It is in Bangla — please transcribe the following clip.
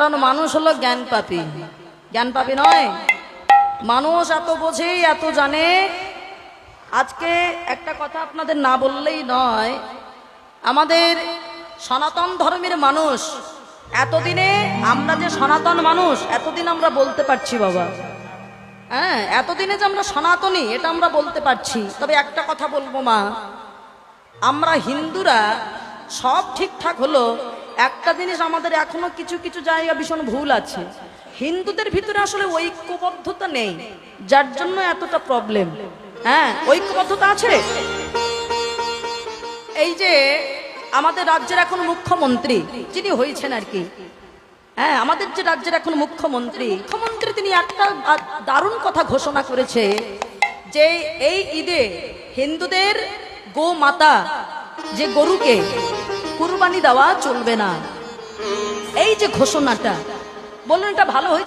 কারণ মানুষ হলো জ্ঞান পাপী। জ্ঞান পাপী নয়, মানুষ এত বোঝে এত জানে। আজকে একটা কথা আপনাদের না বললেই নয়, আমাদের সনাতন ধর্মের মানুষ এতদিনে, আমরা যে সনাতন মানুষ এতদিন আমরা বলতে পারছি বাবা, হ্যাঁ এতদিনে যে আমরা সনাতনী এটা আমরা বলতে পারছি। তবে একটা কথা বলবো মা, আমরা হিন্দুরা সব ঠিকঠাক হলো, একটা জিনিস আমাদের এখনো কিছু কিছু জায়গা ভীষণ ভুল আছে। হিন্দুদের ভিতরে আসলে ঐক্যবদ্ধতা নেই, যার জন্য এতটা প্রবলেম। হ্যাঁ ঐক্যবদ্ধতা আছে। এই যে আমাদের রাজ্যের এখন মুখ্যমন্ত্রী যিনি হয়েছেন আর কি, হ্যাঁ আমাদের যে রাজ্যের এখন মুখ্যমন্ত্রী তিনি একটা দারুণ কথা ঘোষণা করেছে যে এই ঈদে হিন্দুদের গো মাতা যে গরুকে কুরবানি দেওয়া চলবে না। এই যে ঘোষণাটা, বলুন এটা ভালো হয়েছে।